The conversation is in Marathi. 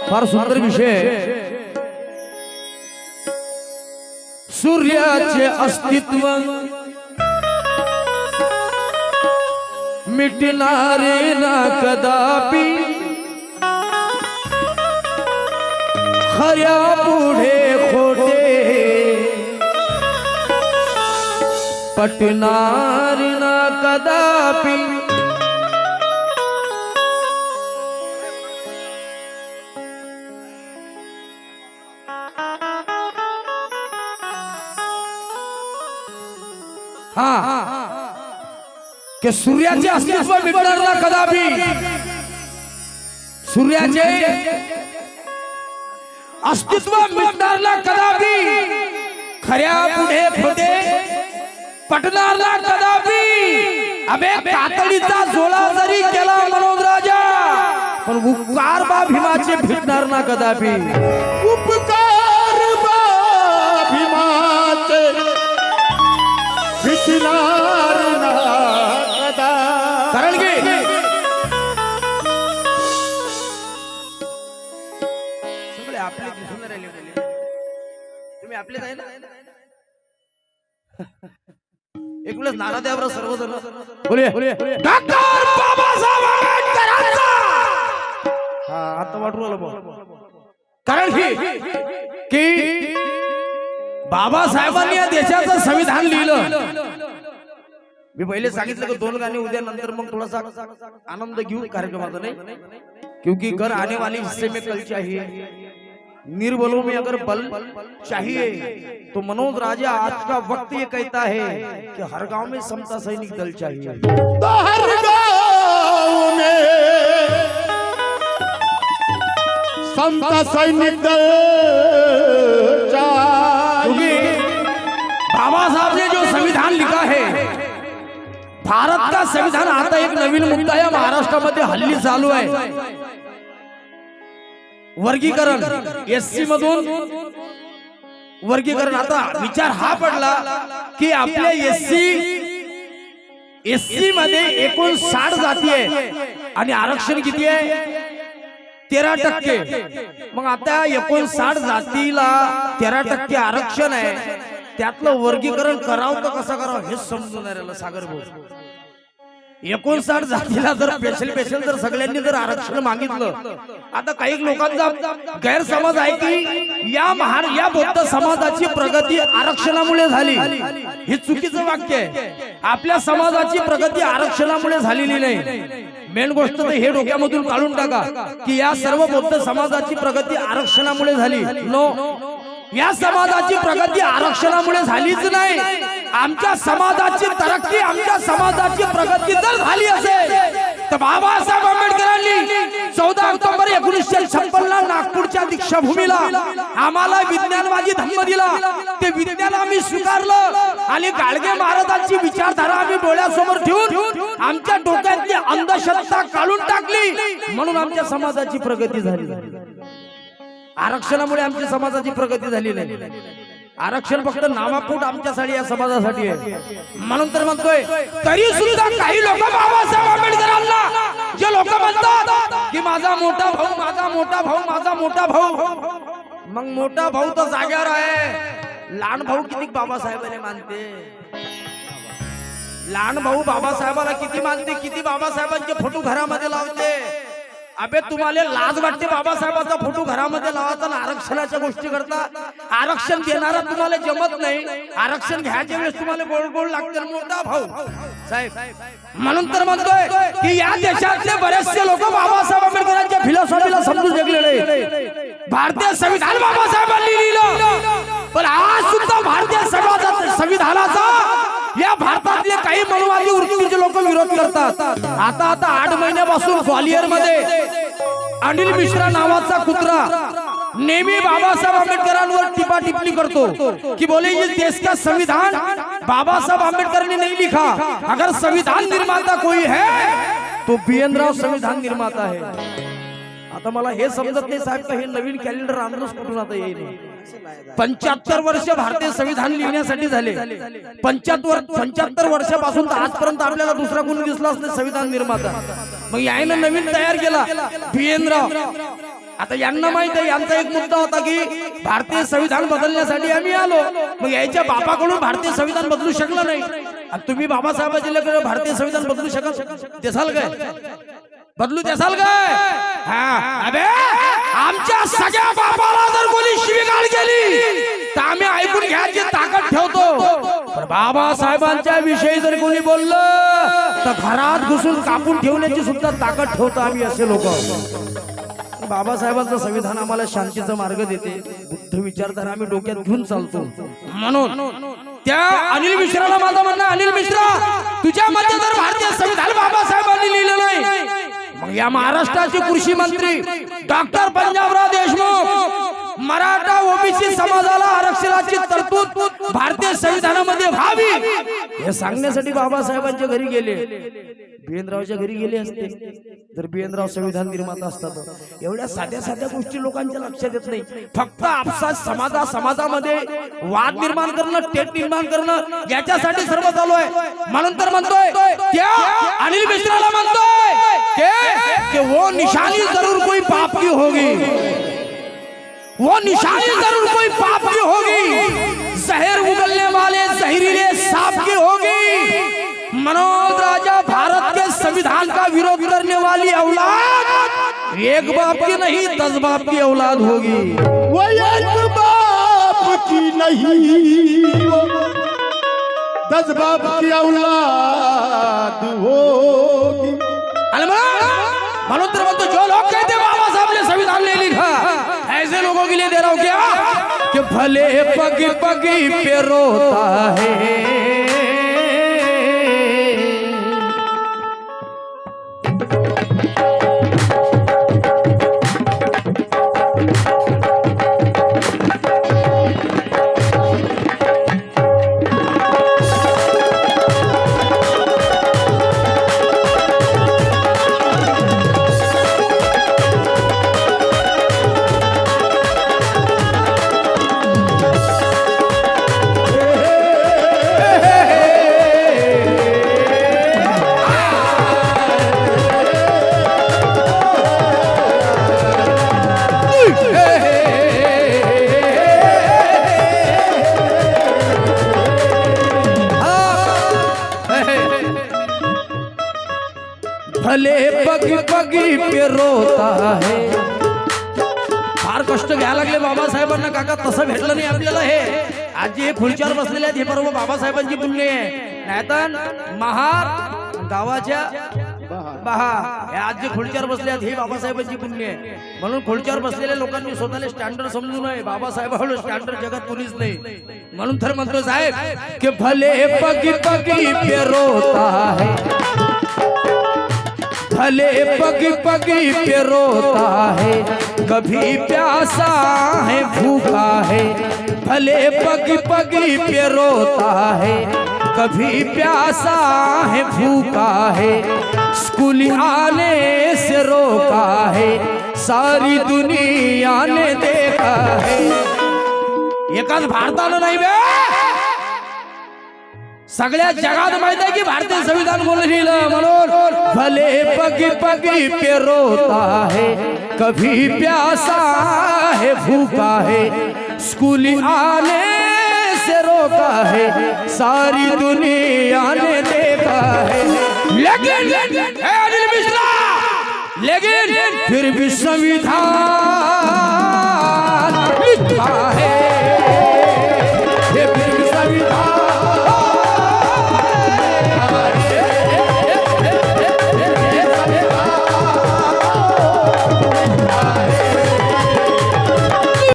फार सुंदर विषय। सूर्याचे अस्तित्व मिटणारे ना कदापि, खऱ्या पुढे खोटे पटणार ना कदापि। कि सूर्याचे अस्तित्व मिटणार ना कदापि, सूर्याचे अस्तित्व मिटणार ना कदापि, खऱ्या पुढे खोटे पटणार ना कदापि। अबे कातडीचा जोळा जरी केला मनोज राजा, पण उपकार बा भीमाचे फिटणार ना कदापि। उपकार बा भीमाचे फिटणार ना कदा। कारण की सगळे आपले दिसून राहिले बोले, तुम्ही आपलेच आहे ना। एकूणच नारा द्या बरं सर्वजण बोले डॉक्टर बाबासाहेब आंबेडकरांचा। हा आता वाटू आलं बघ, कारण की बाबासाहेबांनी या देशाचं संविधान लिहिलं। मी पहिले सांगितलं की 2 गाणे उद्या नंतर मग थोडासा आनंद घेऊ कार्यक्रमाचा, नाही क्योंकि घर आने वाले हिस्से में कल चाहिए, निर्बलों में अगर बल चाहिए तो मनोज राजा आज का वक्त ये कहता है कि हर गांव में समता सैनिक दल चाहिए। तो हर गांव में समता सैनिक दल चाहिए। बाबा साहब ने जो संविधान लिखा है, भारत का संविधान, आता एक नवीन मुद्दा या महाराष्ट्रामध्ये हल्ली चालू आहे, वर्गीकरण, एससी मधून वर्गीकरण। आता विचार हा पडला की आपल्या एससी मध्ये एकूण 60 जाती आहे आणि आरक्षण किती आहे 13%। मग आता एकूण 60 जातीला 13% आरक्षण आहे, त्यातलं वर्गीकरण करावं तर कसं करावं हेच समजून नाही राहिलं सागर भाऊ। 59 जातीला जर स्पेशल जर सगळ्यांनी जर आरक्षण मागितलं, आता काही लोकांचा गैरसमज आहे की या बौद्ध समाजाची प्रगती आरक्षणामुळे झाली। हे चुकीचं वाक्य आहे। आपल्या समाजाची प्रगती आरक्षणामुळे झालेली नाही। मेन गोष्ट तर हे डोक्यामधून काढून टाका की या सर्व बौद्ध समाजाची प्रगती आरक्षणामुळे झाली। नो, या समाजाची प्रगती आरक्षणामुळे झालीच नाही। आमच्या समाजाची तरक्की, आमच्या समाजाची प्रगती जर झाली असेल तर बाबासाहेब आंबेडकरांनी 14 ऑक्टोबर 1956 ला नागपूरच्या दीक्षाभूमीला आम्हाला विज्ञानवादी धम्म दिला। ते विज्ञान आम्ही स्वीकारलं आणि गाडगे महाराजांची विचारधारा आम्ही डोळ्यासमोर ठेवून आमच्या डोक्यातली अंधश्रद्धा काढून टाकली, म्हणून आमच्या समाजाची प्रगती झाली। आरक्षणामुळे आमच्या समाजाची प्रगती झाली नाही। आरक्षण फक्त नामापोट आमच्यासाठी, या समाजासाठी आहे। म्हणून तर म्हणतोय, तरी सुद्धा काही लोक बाबासाहेब आंबेडकरांना, जे लोक म्हणतात की माझा मोठा भाऊ, माझा मोठा भाऊ, माझा मोठा भाऊ, मग मोठा भाऊ तर जाग्यावर आहे, लहान भाऊ किती बाबासाहेबांनी मानते? लहान भाऊ बाबासाहेबाला किती मानते, किती बाबासाहेबांचे फोटो घरामध्ये लावते? अबे तुम्हाला लाज वाटते बाबासाहेबांचा फोटो घरामध्ये लावायचा ना आरक्षणाच्या गोष्टी करता? आरक्षण देणारा तुम्हाला जमत नाही, आरक्षण घ्यायच्या वेळेस तुम्हाला गोड गोड लागते मोठा भाऊ साहेब। म्हणून तर म्हणतोय की या देशातले बरेचसे लोक बाबासाहेब आंबेडकरांच्या फिलॉसॉफीला समजून जगलेले। भारतीय संविधान बाबासाहेबांनी लिहिलं, पण आज सुद्धा भारतीय संविधानाचा या भारतातले काही मनोवादी वृत्तीचे लोक विरोध करतात। आता 8 महिन्यापासून ग्वालियर मध्ये अनिल मिश्रा नावाचा कुत्रा नेहमी बाबासाहेब आंबेडकरांवर टिपा टिप्पणी करतो की बोले ये देश का संविधान बाबासाहेब आंबेडकर ने नहीं लिखा, अगर संविधान निर्माता कोई है तो बी.एन. राव संविधान निर्माता है। आता मला हे समजत नाही साहेब का हे नवीन कॅलेंडर आणूनच कुठून आता येईल? 75 वर्ष भारतीय संविधान लिहिण्यासाठी झाले। 75 वर्षापासून तर आजपर्यंत आपल्याला दुसरा कोणी दिसलाच नाही संविधान निर्माता। मग याने नवीन तयार केला बी.एन. राव। आता यांना माहित आहे यांचा एक मुद्दा होता की भारतीय संविधान बदलण्यासाठी आम्ही आलो, मग याच्या बापाकडून भारतीय संविधान बदलू शकलं नाही आणि तुम्ही बाबासाहेबांच्या लेकरं भारतीय संविधान बदलू देसाल काय? बदलू देसाल काय? हा, अबे आमच्या सगळ्या बापाला जर कोणी शिवीगाळ केली तर आम्ही ऐकून घ्यायची ताकद ठेवतो, पण बाबासाहेबांच्या विषयी जर कोणी बोललं तर घरात घुसून कापून ठेवण्याची सुद्धा ताकद ठेवतो आम्ही असे लोक. बाबासाहेबांचं संविधान आम्हाला शांतीचा मार्ग देते, बुद्ध विचारधारा आम्ही डोक्यात घेऊन चालतो. म्हणून त्या अनिल मिश्राला माझं म्हणणं, अनिल मिश्रा तुझ्या मध्ये जर भारतीय संविधान बाबासाहेबांनी लिहिलं नाही, मग या महाराष्ट्राचे कृषी मंत्री डॉक्टर पंजाबराव देशमुख मराठा ओबीसी समाजाला आरक्षणाची तरतूद भारतीय संविधानामध्ये व्हावी हे सांगण्यासाठी बाबासाहेबांच्या घरी गेले, बिएनरावच्या घरी गेले असते. जर बिएनराव संविधान निर्माता असतात एवढ्या साध्या साध्या गोष्टी लोकांच्या लक्षात येत नाही. फक्त आपसात समाजामध्ये वाद निर्माण करणं, टेट निर्माण करणं याच्यासाठी सर्व चालू आहे. म्हणून तर म्हणतोय त्या अनिल मिश्राला म्हणतोय कि वो निशानी जरूर कोई पाप की होगी, वो निशानी जरूर कोई पाप की होगी, जहर उगलने वाले जहरीले सांप की होगी. मनोज राजा भारत के संविधान का विरोध करने वाली औलाद एक बाप की नहीं 10 बाप की औलाद होगी. वो एक बाप की नहीं, वो 10 बाप की औलाद होगी. म्हणून तर म्हणतो जो लोग कहते बाबा साहब ने संविधान ले लिखा, ऐसे लोगों के लिए दे रहा हूं क्या कि भले पग पगी पे रोता है, भले पगी पगी पे रोता है. फार कष्ट घ्यायला लागले बाबासाहेबांना काका, तसं भेटलं नाही आपल्याला. हे आज जे खुर्चीवर बसलेले आहेत हे बरोबर बाबासाहेबांची पुण्य आहे, नाहीतर महार गावाच्या बहा हे आज जे खुर्चीवर बसले आहेत हे बाबासाहेबांची पुण्य आहे. म्हणून खुर्चीवर बसलेल्या लोकांनी स्वतःला स्टँडर्ड समजू नये, बाबासाहेबांना स्टँडर्ड जगात कोणीच नाही. म्हणून तर म्हणतो साहेब की भले पगी पगी पे रोता है, भले पगी पगी पे रोता है, कभी प्यासा है भूखा है. भले पगी पगी पे रोता है, कभी प्यासा है भूखा है. स्कूल आने से रोका है, सारी दुनिया ने देखा है. एकाच भारतानं नाही बे, सगळ्या जगात माहित आहे की भारतीय संविधान कोणी लिहिलं. म्हणून भले पगी पगी पे रोता है, कभी प्यासा है भूखा है. स्कूल आने से रोका है, सारी दुनिया ने देखा है. लेकिन अनिल मिश्रा, लेकिन फिर भी संविधान